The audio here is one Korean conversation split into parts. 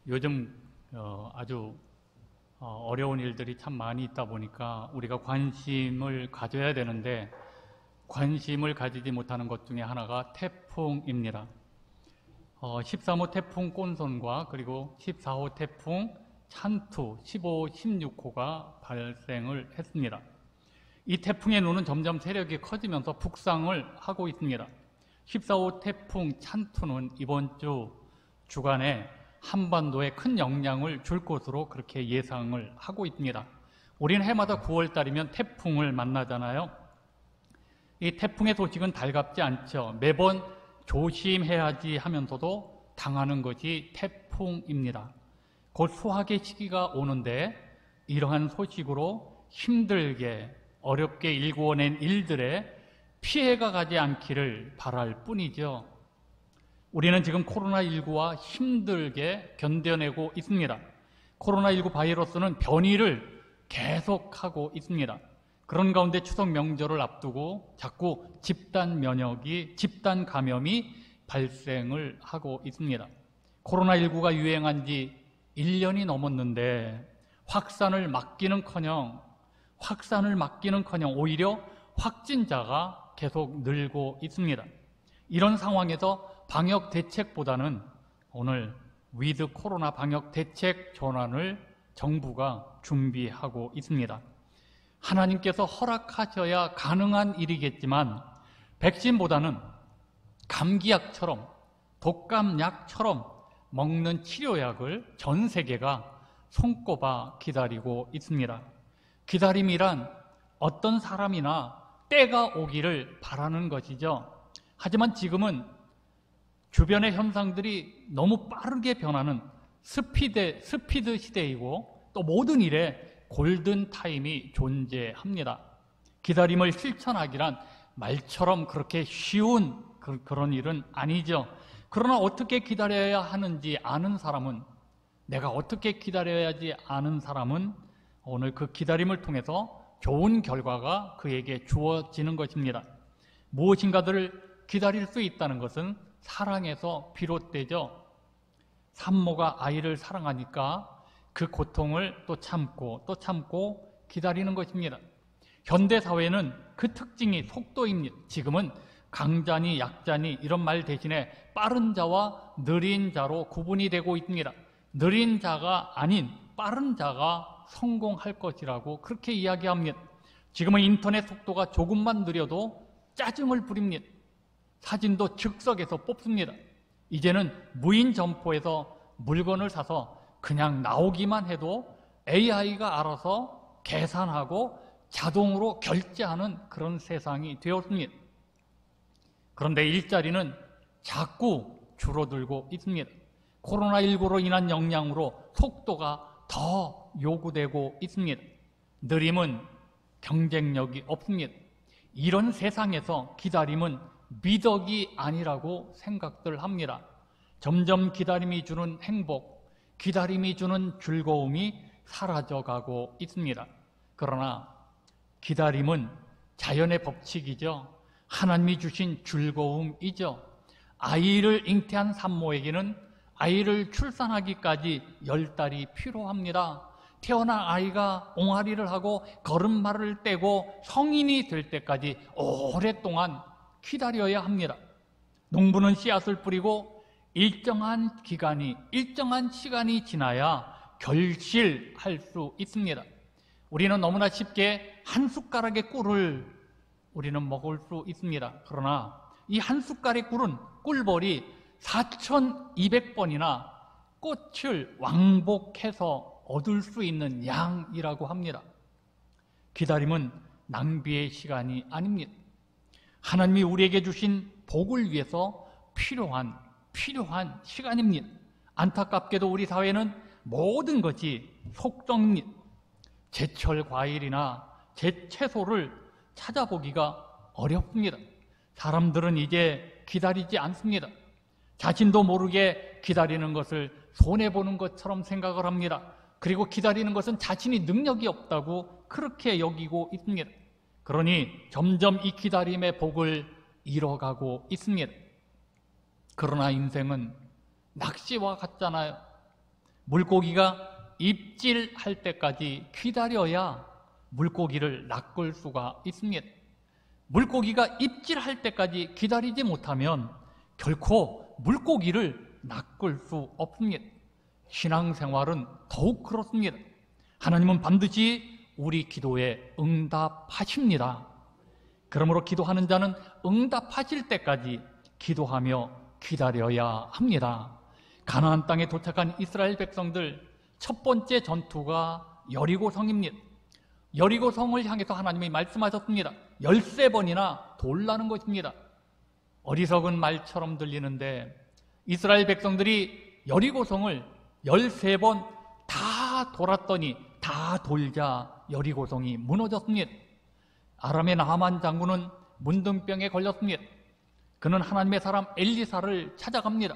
요즘 아주 어려운 일들이 참 많이 있다 보니까 우리가 관심을 가져야 되는데 관심을 가지지 못하는 것 중에 하나가 태풍입니다. 13호 태풍 꼰손과 그리고 14호 태풍 찬투, 15, 16호가 발생을 했습니다. 이 태풍의 눈은 점점 세력이 커지면서 북상을 하고 있습니다. 14호 태풍 찬투는 이번 주간에 한반도에 큰 영향을 줄 것으로 그렇게 예상을 하고 있습니다. 우리는 해마다 9월달이면 태풍을 만나잖아요. 이 태풍의 소식은 달갑지 않죠. 매번 조심해야지 하면서도 당하는 것이 태풍입니다. 곧 수확의 시기가 오는데 이러한 소식으로 힘들게 어렵게 일구어낸 일들에 피해가 가지 않기를 바랄 뿐이죠. 우리는 지금 코로나19와 힘들게 견뎌내고 있습니다. 코로나19 바이러스는 변이를 계속하고 있습니다. 그런 가운데 추석 명절을 앞두고 자꾸 집단 감염이 발생을 하고 있습니다. 코로나19가 유행한 지 1년이 넘었는데 확산을 막기는커녕 오히려 확진자가 계속 늘고 있습니다. 이런 상황에서 방역 대책보다는 오늘 위드 코로나 방역 대책 전환을 정부가 준비하고 있습니다. 하나님께서 허락하셔야 가능한 일이겠지만 백신보다는 감기약처럼 독감약처럼 먹는 치료약을 전 세계가 손꼽아 기다리고 있습니다. 기다림이란 어떤 사람이나 때가 오기를 바라는 것이죠. 하지만 지금은 주변의 현상들이 너무 빠르게 변하는 스피드 시대이고 또 모든 일에 골든타임이 존재합니다. 기다림을 실천하기란 말처럼 그렇게 쉬운 그런 일은 아니죠. 그러나 어떻게 기다려야 하는지 아는 사람은, 내가 어떻게 기다려야지 아는 사람은 오늘 그 기다림을 통해서 좋은 결과가 그에게 주어지는 것입니다. 무엇인가들을 기다릴 수 있다는 것은 사랑에서 비롯되죠. 산모가 아이를 사랑하니까 그 고통을 또 참고 기다리는 것입니다. 현대사회는 그 특징이 속도입니다. 지금은 강자니 약자니 이런 말 대신에 빠른 자와 느린 자로 구분이 되고 있습니다. 느린 자가 아닌 빠른 자가 성공할 것이라고 그렇게 이야기합니다. 지금은 인터넷 속도가 조금만 느려도 짜증을 부립니다. 사진도 즉석에서 뽑습니다. 이제는 무인 점포에서 물건을 사서 그냥 나오기만 해도 AI가 알아서 계산하고 자동으로 결제하는 그런 세상이 되었습니다. 그런데 일자리는 자꾸 줄어들고 있습니다. 코로나19로 인한 영향으로 속도가 더 요구되고 있습니다. 느림은 경쟁력이 없습니다. 이런 세상에서 기다림은 미덕이 아니라고 생각들 합니다. 점점 기다림이 주는 행복, 기다림이 주는 즐거움이 사라져가고 있습니다. 그러나 기다림은 자연의 법칙이죠. 하나님이 주신 즐거움이죠. 아이를 잉태한 산모에게는 아이를 출산하기까지 10달이 필요합니다. 태어난 아이가 옹알이를 하고 걸음마를 떼고 성인이 될 때까지 오랫동안 기다려야 합니다. 농부는 씨앗을 뿌리고 일정한 시간이 지나야 결실할 수 있습니다. 우리는 너무나 쉽게 한 숟가락의 꿀을 우리는 먹을 수 있습니다. 그러나 이 한 숟갈의 꿀벌이 4,200번이나 꽃을 왕복해서 얻을 수 있는 양이라고 합니다. 기다림은 낭비의 시간이 아닙니다. 하나님이 우리에게 주신 복을 위해서 필요한 시간입니다. 안타깝게도 우리 사회는 모든 것이 속성입니다. 제철 과일이나 채소를 찾아보기가 어렵습니다. 사람들은 이제 기다리지 않습니다. 자신도 모르게 기다리는 것을 손해보는 것처럼 생각을 합니다. 그리고 기다리는 것은 자신이 능력이 없다고 그렇게 여기고 있습니다. 그러니 점점 이 기다림의 복을 잃어가고 있습니다. 그러나 인생은 낚시와 같잖아요. 물고기가 입질할 때까지 기다려야 물고기를 낚을 수가 있습니다. 물고기가 입질할 때까지 기다리지 못하면 결코 물고기를 낚을 수 없습니다. 신앙생활은 더욱 그렇습니다. 하나님은 반드시 우리 기도에 응답하십니다. 그러므로 기도하는 자는 응답하실 때까지 기도하며 기다려야 합니다. 가나안 땅에 도착한 이스라엘 백성들 첫 번째 전투가 여리고성입니다. 여리고성을 향해서 하나님이 말씀하셨습니다. 13번이나 돌라는 것입니다. 어리석은 말처럼 들리는데 이스라엘 백성들이 여리고성을 13번 다 돌았더니 다 돌자 여리고성이 무너졌습니다. 아람의 나하만 장군은 문둥병에 걸렸습니다. 그는 하나님의 사람 엘리사를 찾아갑니다.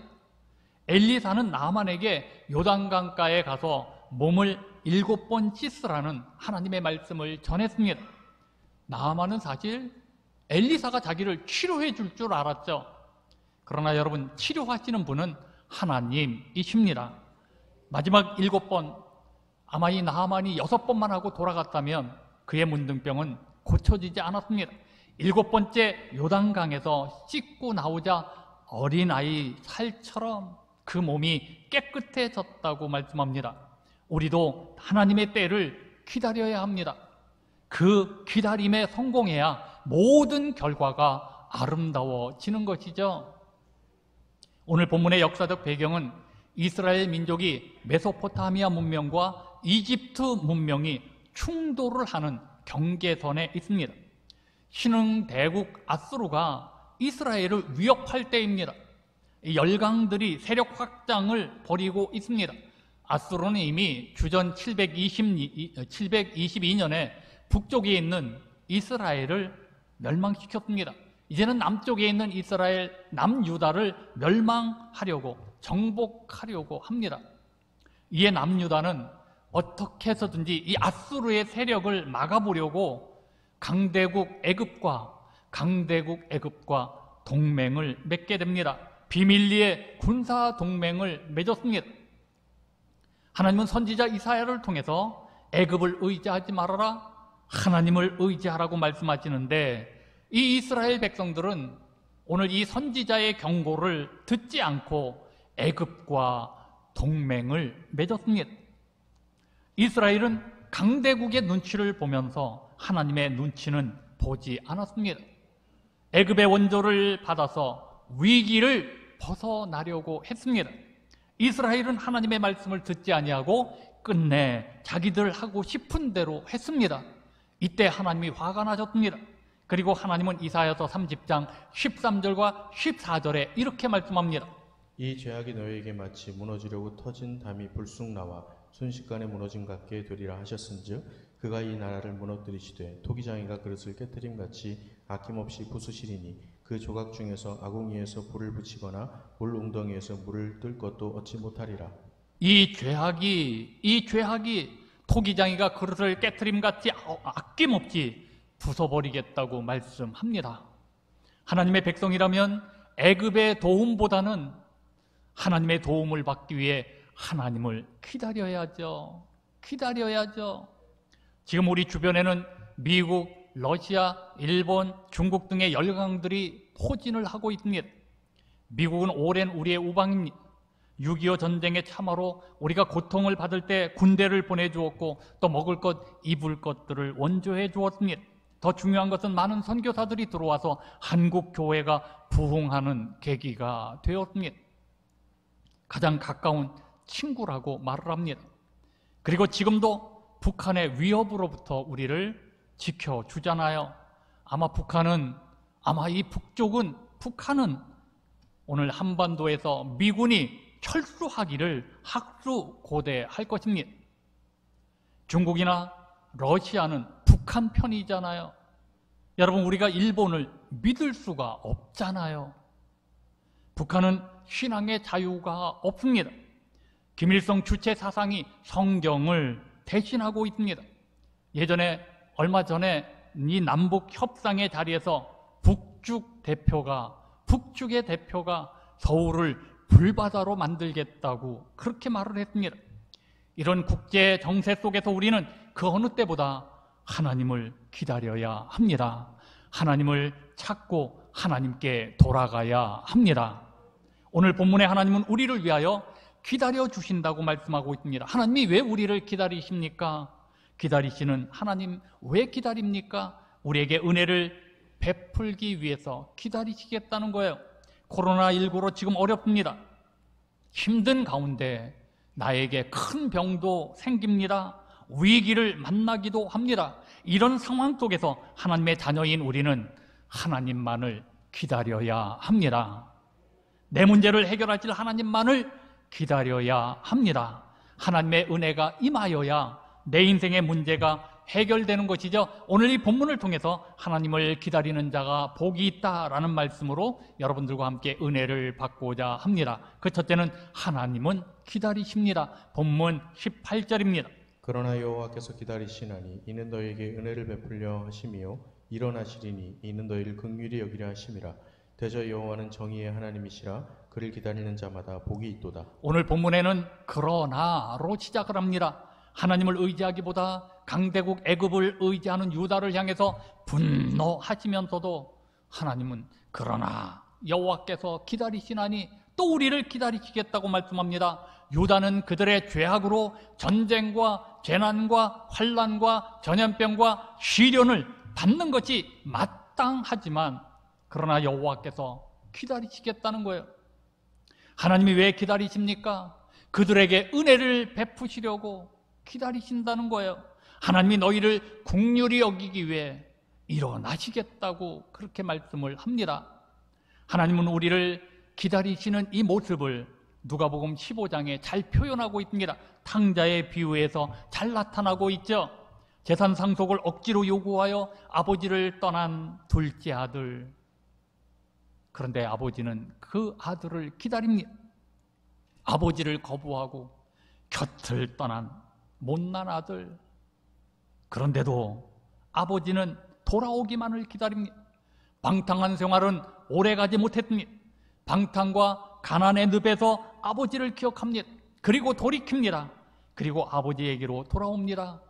엘리사는 나하만에게 요단강가에 가서 몸을 7번 씻으라는 하나님의 말씀을 전했습니다. 나하만은 사실 엘리사가 자기를 치료해 줄 줄 알았죠. 그러나 여러분, 치료하시는 분은 하나님이십니다. 마지막 7번, 아마 이 나하만이 6번만 하고 돌아갔다면 그의 문둥병은 고쳐지지 않았습니다. 7번째 요단강에서 씻고 나오자 어린아이 살처럼 그 몸이 깨끗해졌다고 말씀합니다. 우리도 하나님의 때를 기다려야 합니다. 그 기다림에 성공해야 모든 결과가 아름다워지는 것이죠. 오늘 본문의 역사적 배경은 이스라엘 민족이 메소포타미아 문명과 이집트 문명이 충돌을 하는 경계선에 있습니다. 신흥 대국 아수르가 이스라엘을 위협할 때입니다. 이 열강들이 세력 확장을 벌이고 있습니다. 아수르는 이미 주전 722년에 북쪽에 있는 이스라엘을 멸망시켰습니다. 이제는 남쪽에 있는 이스라엘 남유다를 멸망하려고 정복하려고 합니다. 이에 남유다는 어떻게 해서든지 이 아수르의 세력을 막아보려고 강대국 애굽과 동맹을 맺게 됩니다. 비밀리에 군사 동맹을 맺었습니다. 하나님은 선지자 이사야를 통해서 애굽을 의지하지 말아라, 하나님을 의지하라고 말씀하시는데 이 이스라엘 백성들은 오늘 이 선지자의 경고를 듣지 않고 애굽과 동맹을 맺었습니다. 이스라엘은 강대국의 눈치를 보면서 하나님의 눈치는 보지 않았습니다. 애굽의 원조를 받아서 위기를 벗어나려고 했습니다. 이스라엘은 하나님의 말씀을 듣지 아니하고 끝내 자기들 하고 싶은 대로 했습니다. 이때 하나님이 화가 나셨습니다. 그리고 하나님은 이사야서 30장 13절과 14절에 이렇게 말씀합니다. 이 죄악이 너희에게 마치 무너지려고 터진 담이 불쑥 나와 순식간에 무너진 같게 되리라 하셨은즉 그가 이 나라를 무너뜨리시되 토기장이가 그릇을 깨트림같이 아낌없이 부수시리니 그 조각 중에서 아궁이에서 불을 붙이거나 물 웅덩이에서 물을 뜰 것도 얻지 못하리라. 이 죄악이 토기장이가 그릇을 깨트림같이 아낌없이 부숴버리겠다고 말씀합니다. 하나님의 백성이라면 애굽의 도움보다는 하나님의 도움을 받기 위해 하나님을 기다려야죠. 지금 우리 주변에는 미국, 러시아, 일본, 중국 등의 열강들이 포진을 하고 있습니다. 미국은 오랜 우리의 우방입니다. 6.25 전쟁의 참화로 우리가 고통을 받을 때 군대를 보내주었고 또 먹을 것, 입을 것들을 원조해 주었습니다. 더 중요한 것은 많은 선교사들이 들어와서 한국 교회가 부흥하는 계기가 되었습니다. 가장 가까운 친구라고 말을 합니다. 그리고 지금도 북한의 위협으로부터 우리를 지켜주잖아요. 북한은 오늘 한반도에서 미군이 철수하기를 학수고대할 것입니다. 중국이나 러시아는 북한 편이잖아요. 여러분, 우리가 일본을 믿을 수가 없잖아요. 북한은 신앙의 자유가 없습니다. 김일성 주체 사상이 성경을 대신하고 있습니다. 얼마 전에 이 남북 협상의 자리에서 북측의 대표가 서울을 불바다로 만들겠다고 그렇게 말을 했습니다. 이런 국제 정세 속에서 우리는 그 어느 때보다 하나님을 기다려야 합니다. 하나님을 찾고 하나님께 돌아가야 합니다. 오늘 본문의 하나님은 우리를 위하여 기다려 주신다고 말씀하고 있습니다. 하나님이 왜 우리를 기다리십니까? 기다리시는 하나님 왜 기다립니까? 우리에게 은혜를 베풀기 위해서 기다리시겠다는 거예요. 코로나19로 지금 어렵습니다. 힘든 가운데 나에게 큰 병도 생깁니다. 위기를 만나기도 합니다. 이런 상황 속에서 하나님의 자녀인 우리는 하나님만을 기다려야 합니다. 내 문제를 해결하실 하나님만을 기다려야 합니다. 하나님의 은혜가 임하여야 내 인생의 문제가 해결되는 것이죠. 오늘 이 본문을 통해서 하나님을 기다리는 자가 복이 있다라는 말씀으로 여러분들과 함께 은혜를 받고자 합니다. 그 첫째는 하나님은 기다리십니다. 본문 18절입니다. 그러나 여호와께서 기다리시나니 이는 너희에게 은혜를 베풀려 하심이요 일어나시리니 이는 너희를 긍휼히 여기려 하심이라. 대저 여호와는 정의의 하나님이시라. 그를 기다리는 자마다 복이 있도다. 오늘 본문에는 그러나로 시작을 합니다. 하나님을 의지하기보다 강대국 애굽을 의지하는 유다를 향해서 분노하시면서도 하나님은 그러나 여호와께서 기다리시나니 또 우리를 기다리시겠다고 말씀합니다. 유다는 그들의 죄악으로 전쟁과 재난과 환난과 전염병과 시련을 받는 것이 마땅하지만 그러나 여호와께서 기다리시겠다는 거예요. 하나님이 왜 기다리십니까? 그들에게 은혜를 베푸시려고 기다리신다는 거예요. 하나님이 너희를 긍휼히 여기기 위해 일어나시겠다고 그렇게 말씀을 합니다. 하나님은 우리를 기다리시는 이 모습을 누가복음 15장에 잘 표현하고 있습니다. 탕자의 비유에서 잘 나타나고 있죠. 재산 상속을 억지로 요구하여 아버지를 떠난 둘째 아들. 그런데 아버지는 그 아들을 기다립니다. 아버지를 거부하고 곁을 떠난 못난 아들. 그런데도 아버지는 돌아오기만을 기다립니다. 방탕한 생활은 오래가지 못했습니다. 방탕과 가난의 늪에서 아버지를 기억합니다. 그리고 돌이킵니다. 그리고 아버지에게로 돌아옵니다.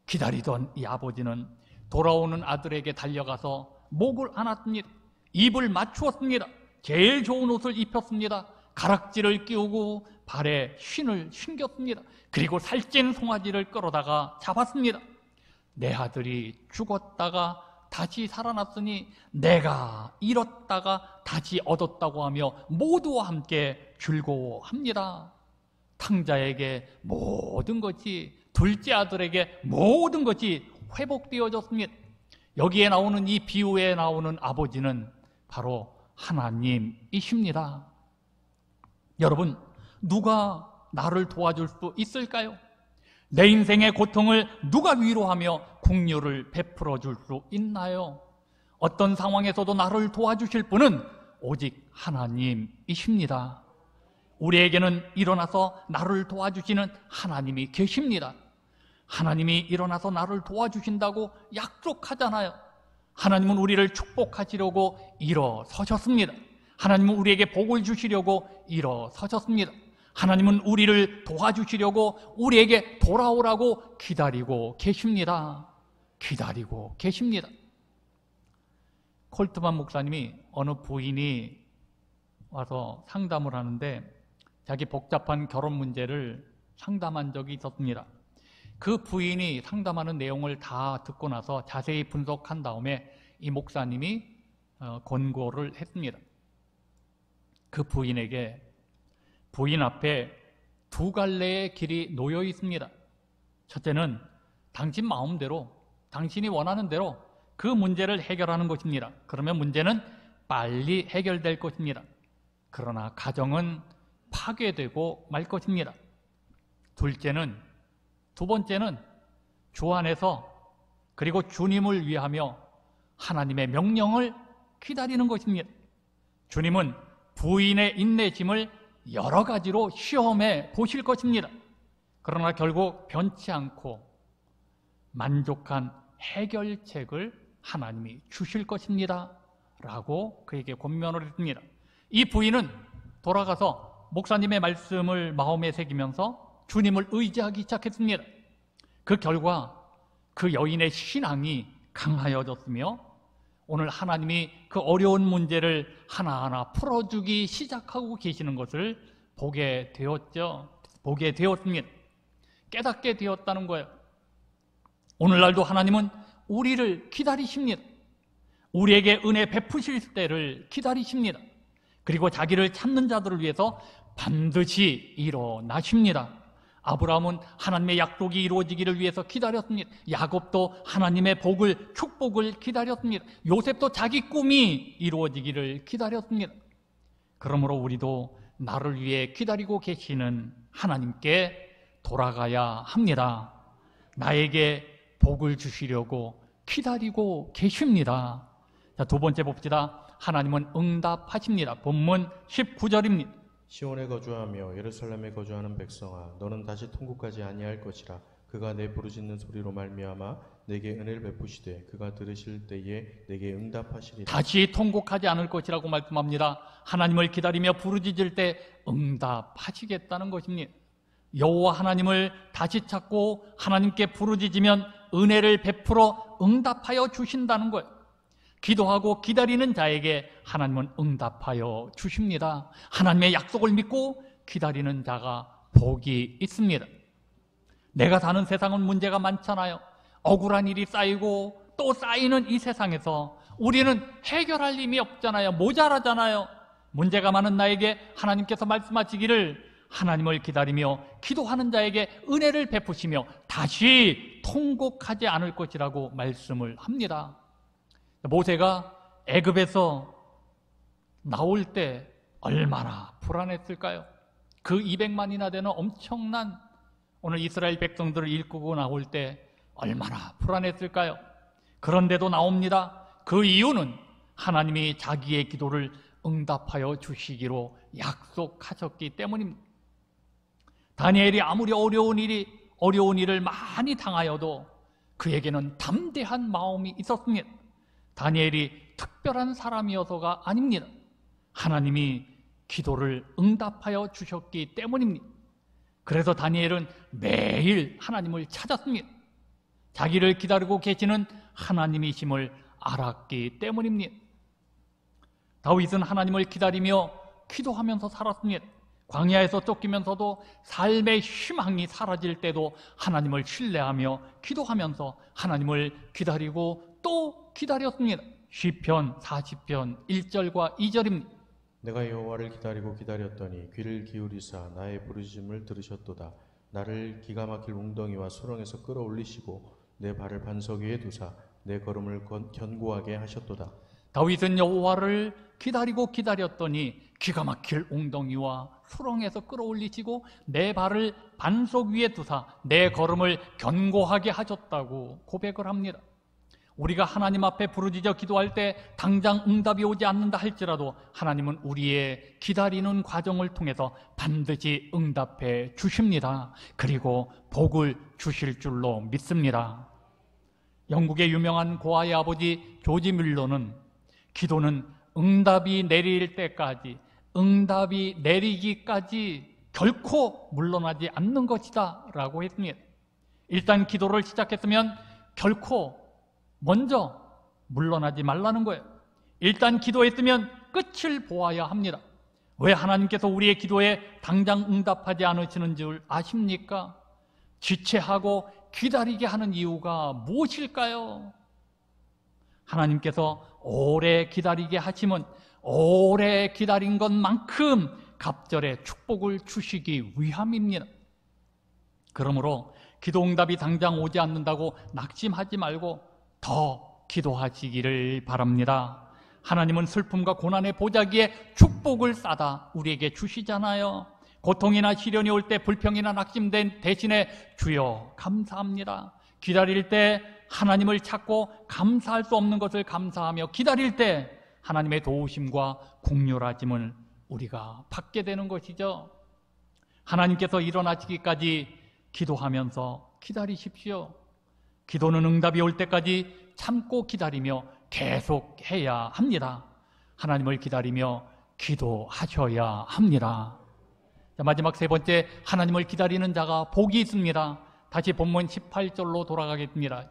기다리던 이 아버지는 돌아오는 아들에게 달려가서 목을 안았습니다. 입을 맞추었습니다. 제일 좋은 옷을 입혔습니다. 가락지를 끼우고 발에 쉰을 신겼습니다. 그리고 살찐 송아지를 끌어다가 잡았습니다. 내 아들이 죽었다가 다시 살아났으니 내가 잃었다가 다시 얻었다고 하며 모두와 함께 즐거워합니다. 탕자에게 모든 것이, 둘째 아들에게 모든 것이 회복되어졌습니다. 여기에 나오는 이 비유에 나오는 아버지는 바로 하나님이십니다. 여러분, 누가 나를 도와줄 수 있을까요? 내 인생의 고통을 누가 위로하며 긍휼을 베풀어 줄 수 있나요? 어떤 상황에서도 나를 도와주실 분은 오직 하나님이십니다. 우리에게는 일어나서 나를 도와주시는 하나님이 계십니다. 하나님이 일어나서 나를 도와주신다고 약속하잖아요. 하나님은 우리를 축복하시려고 일어서셨습니다. 하나님은 우리에게 복을 주시려고 일어서셨습니다. 하나님은 우리를 도와주시려고 우리에게 돌아오라고 기다리고 계십니다. 기다리고 계십니다. 콜트만 목사님이 어느 부인이 와서 상담을 하는데 자기 복잡한 결혼 문제를 상담한 적이 있었습니다. 그 부인이 상담하는 내용을 다 듣고 나서 자세히 분석한 다음에 이 목사님이 권고를 했습니다. 그 부인에게 부인 앞에 두 갈래의 길이 놓여 있습니다. 첫째는 당신 마음대로, 당신이 원하는 대로 그 문제를 해결하는 것입니다. 그러면 문제는 빨리 해결될 것입니다. 그러나 가정은 파괴되고 말 것입니다. 두 번째는 주 안에서 그리고 주님을 위하며 하나님의 명령을 기다리는 것입니다. 주님은 부인의 인내심을 여러 가지로 시험해 보실 것입니다. 그러나 결국 변치 않고 만족한 해결책을 하나님이 주실 것입니다. 라고 그에게 권면을 했습니다. 이 부인은 돌아가서 목사님의 말씀을 마음에 새기면서 주님을 의지하기 시작했습니다. 그 결과 그 여인의 신앙이 강하여졌으며 오늘 하나님이 그 어려운 문제를 하나하나 풀어주기 시작하고 계시는 것을 보게 되었죠. 보게 되었습니다. 깨닫게 되었다는 거예요. 오늘날도 하나님은 우리를 기다리십니다. 우리에게 은혜 베푸실 때를 기다리십니다. 그리고 자기를 찾는 자들을 위해서 반드시 일어나십니다. 아브라함은 하나님의 약속이 이루어지기를 위해서 기다렸습니다. 야곱도 하나님의 복을, 축복을 기다렸습니다. 요셉도 자기 꿈이 이루어지기를 기다렸습니다. 그러므로 우리도 나를 위해 기다리고 계시는 하나님께 돌아가야 합니다. 나에게 복을 주시려고 기다리고 계십니다. 자, 두 번째 봅시다. 하나님은 응답하십니다. 본문 19절입니다. 시온에 거주하며 예루살렘에 거주하는 백성아, 너는 다시 통곡하지 아니할 것이라. 그가 내 부르짖는 소리로 말미암아 내게 은혜를 베푸시되 그가 들으실 때에 내게 응답하시리라. 다시 통곡하지 않을 것이라고 말씀합니다. 하나님을 기다리며 부르짖을 때 응답하시겠다는 것입니다. 여호와 하나님을 다시 찾고 하나님께 부르짖으면 은혜를 베풀어 응답하여 주신다는 거예요. 기도하고 기다리는 자에게 하나님은 응답하여 주십니다. 하나님의 약속을 믿고 기다리는 자가 복이 있습니다. 내가 사는 세상은 문제가 많잖아요. 억울한 일이 쌓이고 또 쌓이는 이 세상에서 우리는 해결할 힘이 없잖아요. 모자라잖아요. 문제가 많은 나에게 하나님께서 말씀하시기를 하나님을 기다리며 기도하는 자에게 은혜를 베푸시며 다시 통곡하지 않을 것이라고 말씀을 합니다. 모세가 애굽에서 나올 때 얼마나 불안했을까요? 그 200만이나 되는 엄청난 오늘 이스라엘 백성들을 이끌고 나올 때 얼마나 불안했을까요? 그런데도 나옵니다. 그 이유는 하나님이 자기의 기도를 응답하여 주시기로 약속하셨기 때문입니다. 다니엘이 아무리 어려운 일을 많이 당하여도 그에게는 담대한 마음이 있었습니다. 다니엘이 특별한 사람이어서가 아닙니다. 하나님이 기도를 응답하여 주셨기 때문입니다. 그래서 다니엘은 매일 하나님을 찾았습니다. 자기를 기다리고 계시는 하나님이심을 알았기 때문입니다. 다윗은 하나님을 기다리며 기도하면서 살았습니다. 광야에서 쫓기면서도 삶의 희망이 사라질 때도 하나님을 신뢰하며 기도하면서 하나님을 기다리고 또 기다렸습니다. 시편 40편 1절과 2절입니다. 내가 여호와를 기다리고 기다렸더니 귀를 기울이사 나의 부르짖음을 들으셨도다. 나를 기가 막힐 웅덩이와 수렁에서 끌어올리시고 내 발을 반석 위에 두사 내 걸음을 견고하게 하셨도다. 다윗은 여호와를 기다리고 기다렸더니 기가 막힐 웅덩이와 수렁에서 끌어올리시고 내 발을 반석 위에 두사 내 걸음을 견고하게 하셨다고 고백을 합니다. 우리가 하나님 앞에 부르짖어 기도할 때 당장 응답이 오지 않는다 할지라도 하나님은 우리의 기다리는 과정을 통해서 반드시 응답해 주십니다. 그리고 복을 주실 줄로 믿습니다. 영국의 유명한 고아의 아버지 조지 뮬러는 기도는 응답이 내릴 때까지, 응답이 내리기까지 결코 물러나지 않는 것이다 라고 했습니다. 일단 기도를 시작했으면 결코 먼저 물러나지 말라는 거예요. 일단 기도했으면 끝을 보아야 합니다. 왜 하나님께서 우리의 기도에 당장 응답하지 않으시는 줄 아십니까? 지체하고 기다리게 하는 이유가 무엇일까요? 하나님께서 오래 기다리게 하시면 오래 기다린 것만큼 갑절의 축복을 주시기 위함입니다. 그러므로 기도 응답이 당장 오지 않는다고 낙심하지 말고 더 기도하시기를 바랍니다. 하나님은 슬픔과 고난의 보자기에 축복을 싸다 우리에게 주시잖아요. 고통이나 시련이 올 때 불평이나 낙심된 대신에 주여 감사합니다. 기다릴 때 하나님을 찾고 감사할 수 없는 것을 감사하며 기다릴 때 하나님의 도우심과 긍휼하심을 우리가 받게 되는 것이죠. 하나님께서 일어나시기까지 기도하면서 기다리십시오. 기도는 응답이 올 때까지 참고 기다리며 계속해야 합니다. 하나님을 기다리며 기도하셔야 합니다. 자, 마지막 세 번째, 하나님을 기다리는 자가 복이 있습니다. 다시 본문 18절로 돌아가겠습니다.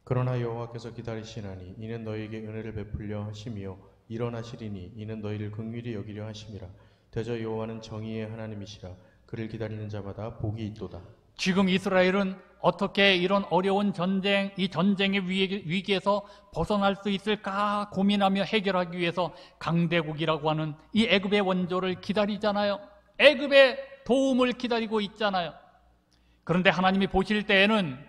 그러나 여호와께서 기다리시나니 이는 너희에게 은혜를 베풀려 하심이요 일어나시리니 이는 너희를 긍휼히 여기려 하심이라. 대저 여호와는 정의의 하나님이시라. 그를 기다리는 자마다 복이 있도다. 지금 이스라엘은 어떻게 이런 어려운 전쟁, 이 전쟁의 위기에서 벗어날 수 있을까 고민하며 해결하기 위해서 강대국이라고 하는 이 애굽의 원조를 기다리잖아요. 애굽의 도움을 기다리고 있잖아요. 그런데 하나님이 보실 때에는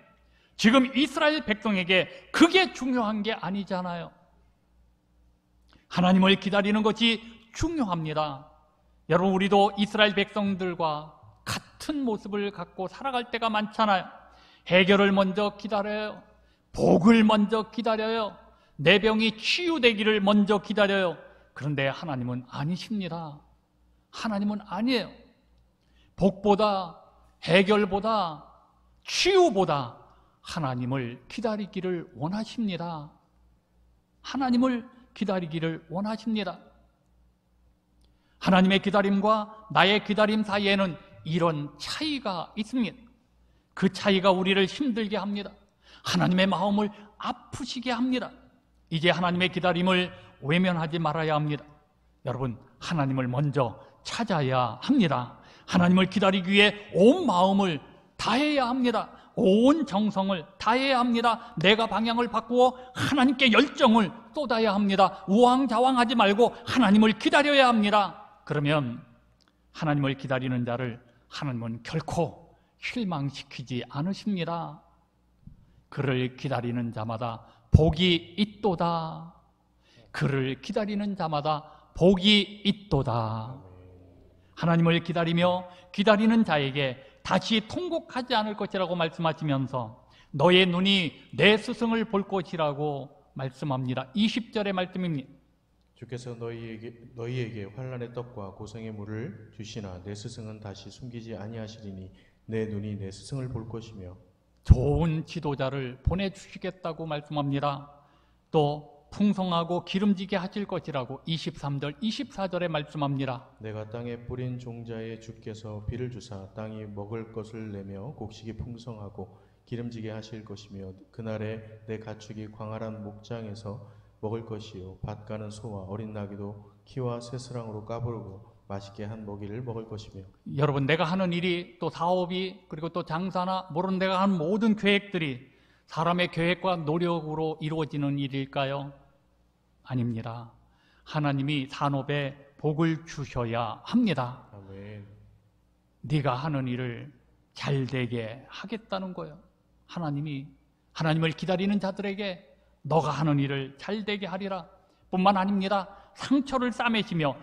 지금 이스라엘 백성에게 그게 중요한 게 아니잖아요. 하나님을 기다리는 것이 중요합니다. 여러분, 우리도 이스라엘 백성들과 같은 모습을 갖고 살아갈 때가 많잖아요. 해결을 먼저 기다려요. 복을 먼저 기다려요. 내 병이 치유되기를 먼저 기다려요. 그런데 하나님은 아니십니다. 하나님은 아니에요. 복보다, 해결보다, 치유보다 하나님을 기다리기를 원하십니다. 하나님을 기다리기를 원하십니다. 하나님의 기다림과 나의 기다림 사이에는 이런 차이가 있습니다. 그 차이가 우리를 힘들게 합니다. 하나님의 마음을 아프시게 합니다. 이제 하나님의 기다림을 외면하지 말아야 합니다. 여러분, 하나님을 먼저 찾아야 합니다. 하나님을 기다리기 위해 온 마음을 다해야 합니다. 온 정성을 다해야 합니다. 내가 방향을 바꾸어 하나님께 열정을 쏟아야 합니다. 우왕좌왕하지 말고 하나님을 기다려야 합니다. 그러면 하나님을 기다리는 자를 하나님은 결코 실망시키지 않으십니다. 그를 기다리는 자마다 복이 있도다. 그를 기다리는 자마다 복이 있도다. 하나님을 기다리며 기다리는 자에게 다시 통곡하지 않을 것이라고 말씀하시면서 너의 눈이 내 스승을 볼 것이라고 말씀합니다. 20절의 말씀입니다. 주께서 너희에게 환난의 떡과 고생의 물을 주시나 내 스승은 다시 숨기지 아니하시리니 내 눈이 내 스승을 볼 것이며. 좋은 지도자를 보내주시겠다고 말씀합니다. 또 풍성하고 기름지게 하실 것이라고 23절, 24절에 말씀합니다. 내가 땅에 뿌린 종자에 주께서 비를 주사 땅이 먹을 것을 내며 곡식이 풍성하고 기름지게 하실 것이며 그날에 내 가축이 광활한 목장에서 먹을 것이요 밭 가는 소와 어린 나귀도 키와 새스랑으로 까부르고 맛있게 한 먹이를 먹을 것이며. 여러분, 내가 하는 일이 또 사업이 그리고 또 장사나 물론 내가 하는 모든 계획들이 사람의 계획과 노력으로 이루어지는 일일까요? 아닙니다. 하나님이 산업에 복을 주셔야 합니다. 아멘. 네가 하는 일을 잘 되게 하겠다는 거예요. 하나님을 기다리는 자들에게 너가 하는 일을 잘 되게 하리라 뿐만 아닙니다. 상처를 싸매시며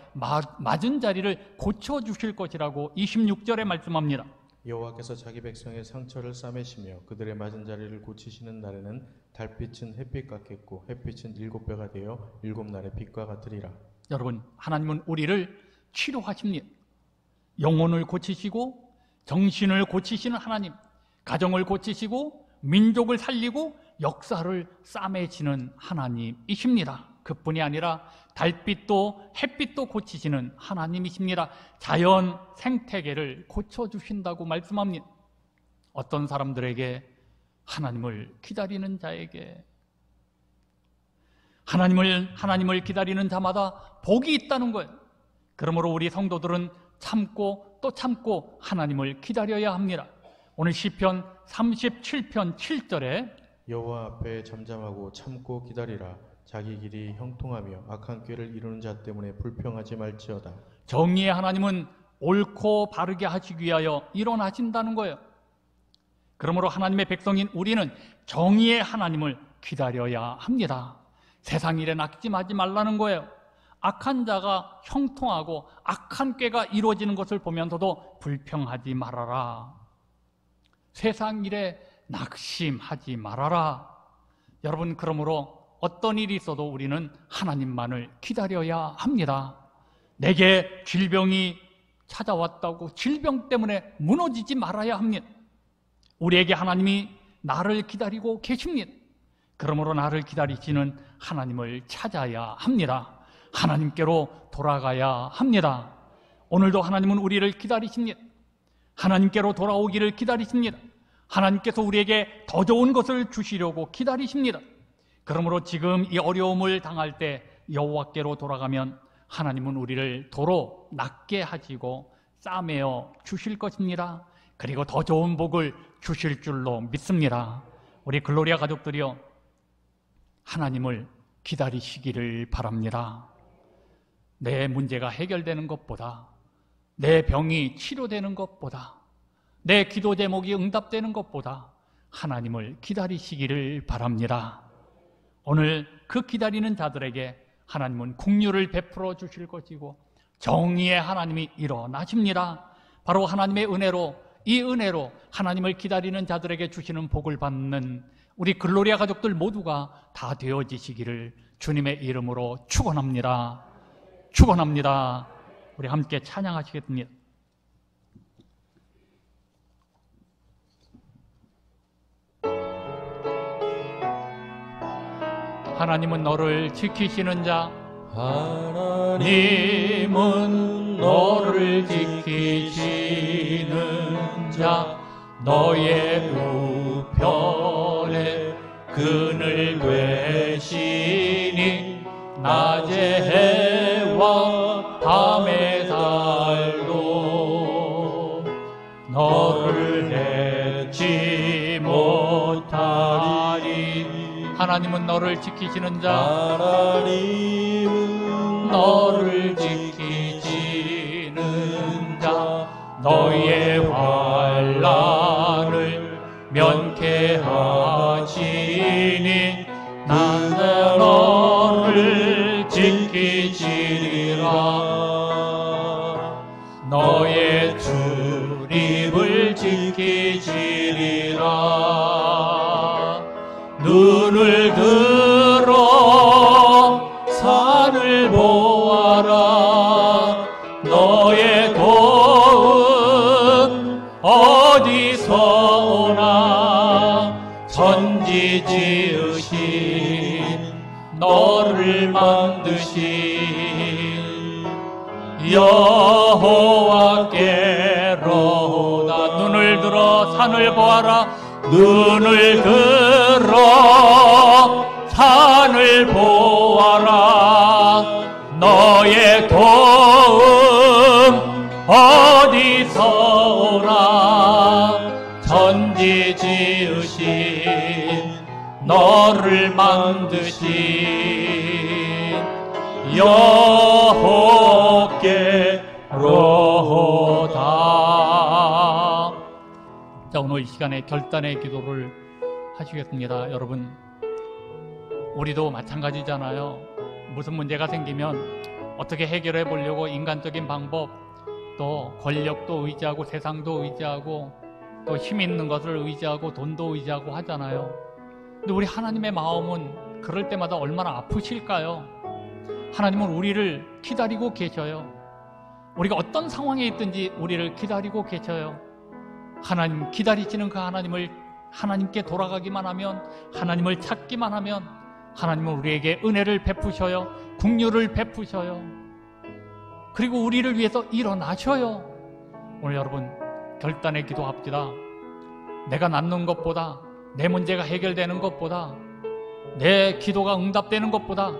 맞은 자리를 고쳐주실 것이라고 26절에 말씀합니다. 여호와께서 자기 백성의 상처를 싸매시며 그들의 맞은 자리를 고치시는 날에는 달빛은 햇빛 같겠고 햇빛은 7배가 되어 7날의 빛과 같으리라. 여러분, 하나님은 우리를 치료하십니다. 영혼을 고치시고 정신을 고치시는 하나님, 가정을 고치시고 민족을 살리고 역사를 싸매시는 하나님이십니다. 그뿐이 아니라 달빛도 햇빛도 고치시는 하나님이십니다. 자연 생태계를 고쳐주신다고 말씀합니다. 어떤 사람들에게 하나님을 기다리는 자에게 하나님을 기다리는 자마다 복이 있다는 거예요. 그러므로 우리 성도들은 참고 또 참고 하나님을 기다려야 합니다. 오늘 시편 37편 7절에 여호와 앞에 잠잠하고 참고 기다리라. 자기 길이 형통하며 악한 꾀를 이루는 자 때문에 불평하지 말지어다. 정의의 하나님은 옳고 바르게 하시기 위하여 일어나신다는 거예요. 그러므로 하나님의 백성인 우리는 정의의 하나님을 기다려야 합니다. 세상 일에 낙심하지 말라는 거예요. 악한 자가 형통하고 악한 꾀가 이루어지는 것을 보면서도 불평하지 말아라. 세상 일에 낙심하지 말아라. 여러분, 그러므로 어떤 일이 있어도 우리는 하나님만을 기다려야 합니다. 내게 질병이 찾아왔다고 질병 때문에 무너지지 말아야 합니다. 우리에게 하나님이 나를 기다리고 계십니다. 그러므로 나를 기다리시는 하나님을 찾아야 합니다. 하나님께로 돌아가야 합니다. 오늘도 하나님은 우리를 기다리십니다. 하나님께로 돌아오기를 기다리십니다. 하나님께서 우리에게 더 좋은 것을 주시려고 기다리십니다. 그러므로 지금 이 어려움을 당할 때 여호와께로 돌아가면 하나님은 우리를 도로 낫게 하시고 싸매어 주실 것입니다. 그리고 더 좋은 복을 주실 줄로 믿습니다. 우리 글로리아 가족들이여, 하나님을 기다리시기를 바랍니다. 내 문제가 해결되는 것보다, 내 병이 치료되는 것보다, 내 기도 제목이 응답되는 것보다 하나님을 기다리시기를 바랍니다. 오늘 그 기다리는 자들에게 하나님은 긍휼을 베풀어 주실 것이고 정의의 하나님이 일어나십니다. 바로 하나님의 은혜로, 이 은혜로 하나님을 기다리는 자들에게 주시는 복을 받는 우리 글로리아 가족들 모두가 다 되어지시기를 주님의 이름으로 축원합니다. 축원합니다. 우리 함께 찬양하시겠습니다. 하나님은 너를 지키시는 자, 하나님은 너를 지키시는 자, 너의 우편에 그늘 되시니 낮의 해와 밤의 달도 너를 해치 못하리. 하나님은 너를 지키시는 자, 하나님은 너를 지키시는 자, 너의 환난을 면케하시니 나는 너를 지키시리라. 너의 출입을 지키시리라. 눈을 들어 산을 보아라. 너의 도움 어디서 오나. 천지 지으신 너를 만드신 여호와께로다. 눈을 들어 산을 보아라. 눈을 들어 산을 보아라. 너의 도움 어디서 오나. 천지 지으신 너를 만드신 여호께로다. 자, 오늘 이 시간에 결단의 기도를 하시겠습니다. 여러분, 우리도 마찬가지잖아요. 무슨 문제가 생기면 어떻게 해결해 보려고 인간적인 방법, 또 권력도 의지하고 세상도 의지하고 또 힘 있는 것을 의지하고 돈도 의지하고 하잖아요. 근데 우리 하나님의 마음은 그럴 때마다 얼마나 아프실까요? 하나님은 우리를 기다리고 계셔요. 우리가 어떤 상황에 있든지 우리를 기다리고 계셔요. 하나님 기다리시는 그 하나님을, 하나님께 돌아가기만 하면, 하나님을 찾기만 하면 하나님은 우리에게 은혜를 베푸셔요. 긍휼을 베푸셔요. 그리고 우리를 위해서 일어나셔요. 오늘 여러분 결단의 기도합시다. 내가 낫는 것보다, 내 문제가 해결되는 것보다, 내 기도가 응답되는 것보다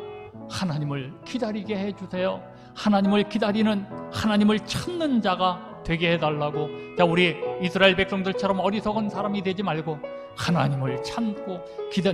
하나님을 기다리게 해주세요. 하나님을 기다리는, 하나님을 찾는 자가 되게 해달라고. 자, 우리 이스라엘 백성들처럼 어리석은 사람이 되지 말고 하나님을 찾고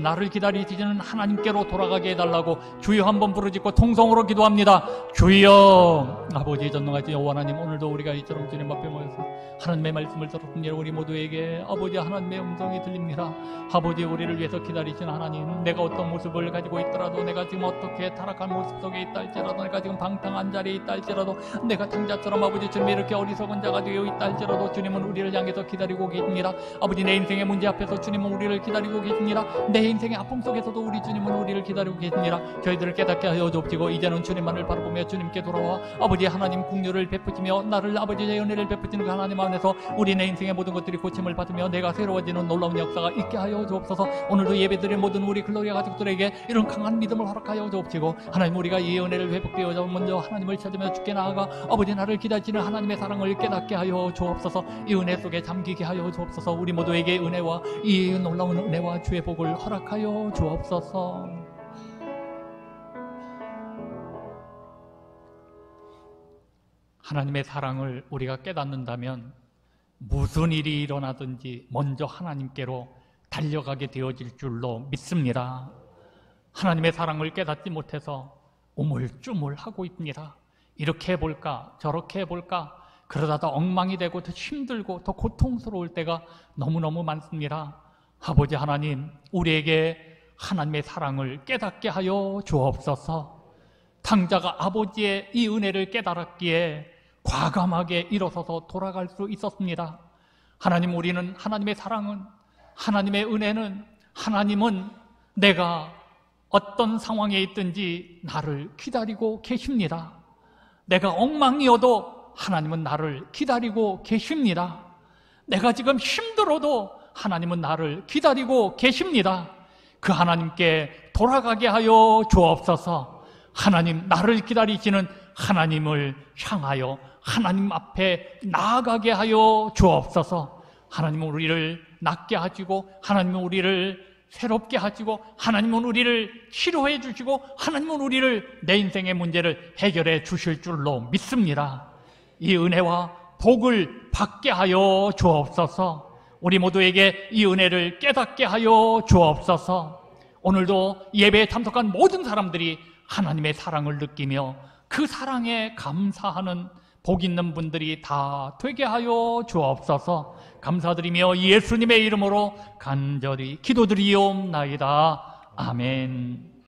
나를 기다리시는 하나님께로 돌아가게 해달라고 주여 한번 부르짖고 통성으로 기도합니다. 주여. 아버지 전능하신 여호와 하나님, 오늘도 우리가 이처럼 주님 앞에 모여서 하나님의 말씀을 들었습니다. 우리 모두에게 아버지 하나님의 음성이 들립니다. 아버지, 우리를 위해서 기다리신 하나님, 내가 어떤 모습을 가지고 있더라도, 내가 지금 어떻게 타락한 모습 속에 있다 할지라도, 내가 지금 방탕한 자리에 있다 할지라도, 내가 탕자처럼 아버지 주님 이렇게 어리석은 자가 되어 있다 할지라도 주님은 우리를 향해서 기다리고 계십니다. 아버지, 내 인생의 문제 앞에서 주님 주님은 우리를 기다리고 계십니다. 내 인생의 아픔 속에서도 우리 주님은 우리를 기다리고 계십니다. 저희들을 깨닫게 하여 주옵시고 이제는 주님만을 바라보며 주님께 돌아와 아버지 하나님 긍휼을 베푸시며 나를 아버지의 은혜를 베푸시는 그 하나님 안에서 우리 내 인생의 모든 것들이 고침을 받으며 내가 새로워지는 놀라운 역사가 있게 하여 주옵소서. 오늘도 예배드린 모든 우리 글로리아 가족들에게 이런 강한 믿음을 허락하여 주옵시고 하나님 우리가 이 은혜를 회복되어 먼저 하나님을 찾으며 주께 나아가 아버지 나를 기다리시는 하나님의 사랑을 깨닫게 하여 주옵소서. 이 은혜 속에 잠기게 하여 주옵소서. 우리 모두에게 은혜와 이 놀라운 은혜와 주의 복을 허락하여 주옵소서. 하나님의 사랑을 우리가 깨닫는다면 무슨 일이 일어나든지 먼저 하나님께로 달려가게 되어질 줄로 믿습니다. 하나님의 사랑을 깨닫지 못해서 우물쭈물하고 있습니다. 이렇게 해볼까 저렇게 해볼까 그러다 더 엉망이 되고 더 힘들고 더 고통스러울 때가 너무너무 많습니다. 아버지 하나님, 우리에게 하나님의 사랑을 깨닫게 하여 주옵소서. 탕자가 아버지의 이 은혜를 깨달았기에 과감하게 일어서서 돌아갈 수 있었습니다. 하나님, 우리는 하나님의 사랑은, 하나님의 은혜는, 하나님은 내가 어떤 상황에 있든지 나를 기다리고 계십니다. 내가 엉망이어도 하나님은 나를 기다리고 계십니다. 내가 지금 힘들어도 하나님은 나를 기다리고 계십니다. 그 하나님께 돌아가게 하여 주옵소서. 하나님, 나를 기다리시는 하나님을 향하여 하나님 앞에 나아가게 하여 주옵소서. 하나님은 우리를 낫게 하시고 하나님은 우리를 새롭게 하시고 하나님은 우리를 치료해 주시고 하나님은 우리를 내 인생의 문제를 해결해 주실 줄로 믿습니다. 이 은혜와 복을 받게 하여 주옵소서. 우리 모두에게 이 은혜를 깨닫게 하여 주옵소서. 오늘도 예배에 참석한 모든 사람들이 하나님의 사랑을 느끼며 그 사랑에 감사하는 복 있는 분들이 다 되게 하여 주옵소서. 감사드리며 예수님의 이름으로 간절히 기도드리옵나이다. 아멘.